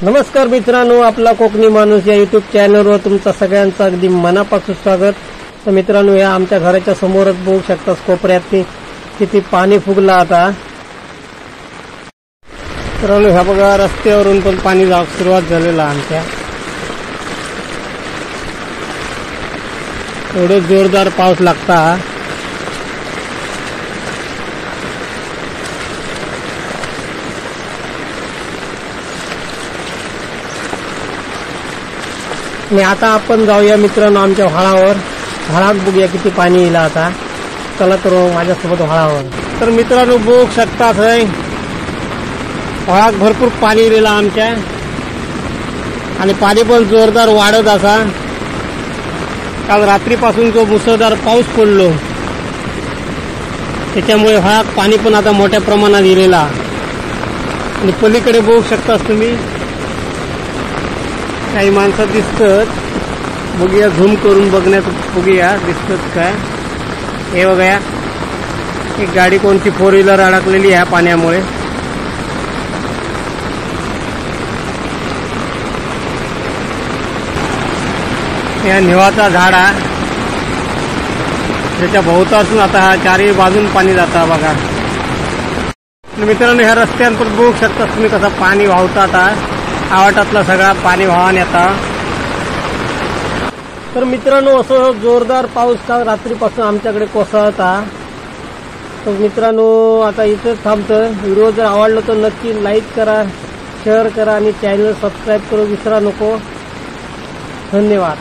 नमस्कार मित्रांनो, आपला कोकणी माणूस या युट्यूब चॅनलवर तुमचं सगळ्यांचं अगदी मनापासून स्वागत। तर मित्रांनो, या आमच्या घराच्या समोरच बघू शकता कोपऱ्यात किती पाणी फुगला आता। मित्रांनो, ह्या बघा रस्त्यावरून पण पाणी सुरुवात झालेला आमच्या। एवढे जोरदार पाऊस लागता। आणि आता आपण जाऊया मित्रांनो आमच्या व्हाळावर। व्हाळात बघूया किती पाणी येईल आता। चला तर माझ्यासोबत व्हाळावर। तर मित्रांनो बघू शकता व्हाळात भरपूर पाणी येईल आमच्या, आणि पाणी पण जोरदार वाढत असा। काल रात्रीपासून जो मुसळधार पाऊस पडलो त्याच्यामुळे व्हाळात पाणी पण आता मोठ्या प्रमाणात येलेला। आणि पलीकडे बघू शकतास तुम्ही काही माणसं दिसतात। बघूया झूम करून बघण्यात, बघूया दिसतात काय। हे बघा एक गाडी कोणती 4 व्हीलर अडकलेली आहे पाण्यामुळे। या निवाचा झाड आहे त्याच्या भोवतासून आता चारही बाजून पाणी जातं बघा। मित्रांनो, ह्या रस्त्यांवर बघू शकता तुम्ही कसं पाणी वाहतात। आवाटातला सगळा पाणी वाहन येता। तर मित्रांनो, असं जोरदार पाऊस काल रात्रीपासून आमच्याकडे कोसळता। तर मित्रांनो, आता इथेच थांबतं। व्हिडिओ जर आवडला तर नक्की लाईक करा, शेअर करा आणि चॅनल सबस्क्राईब करू विसरा नको। धन्यवाद।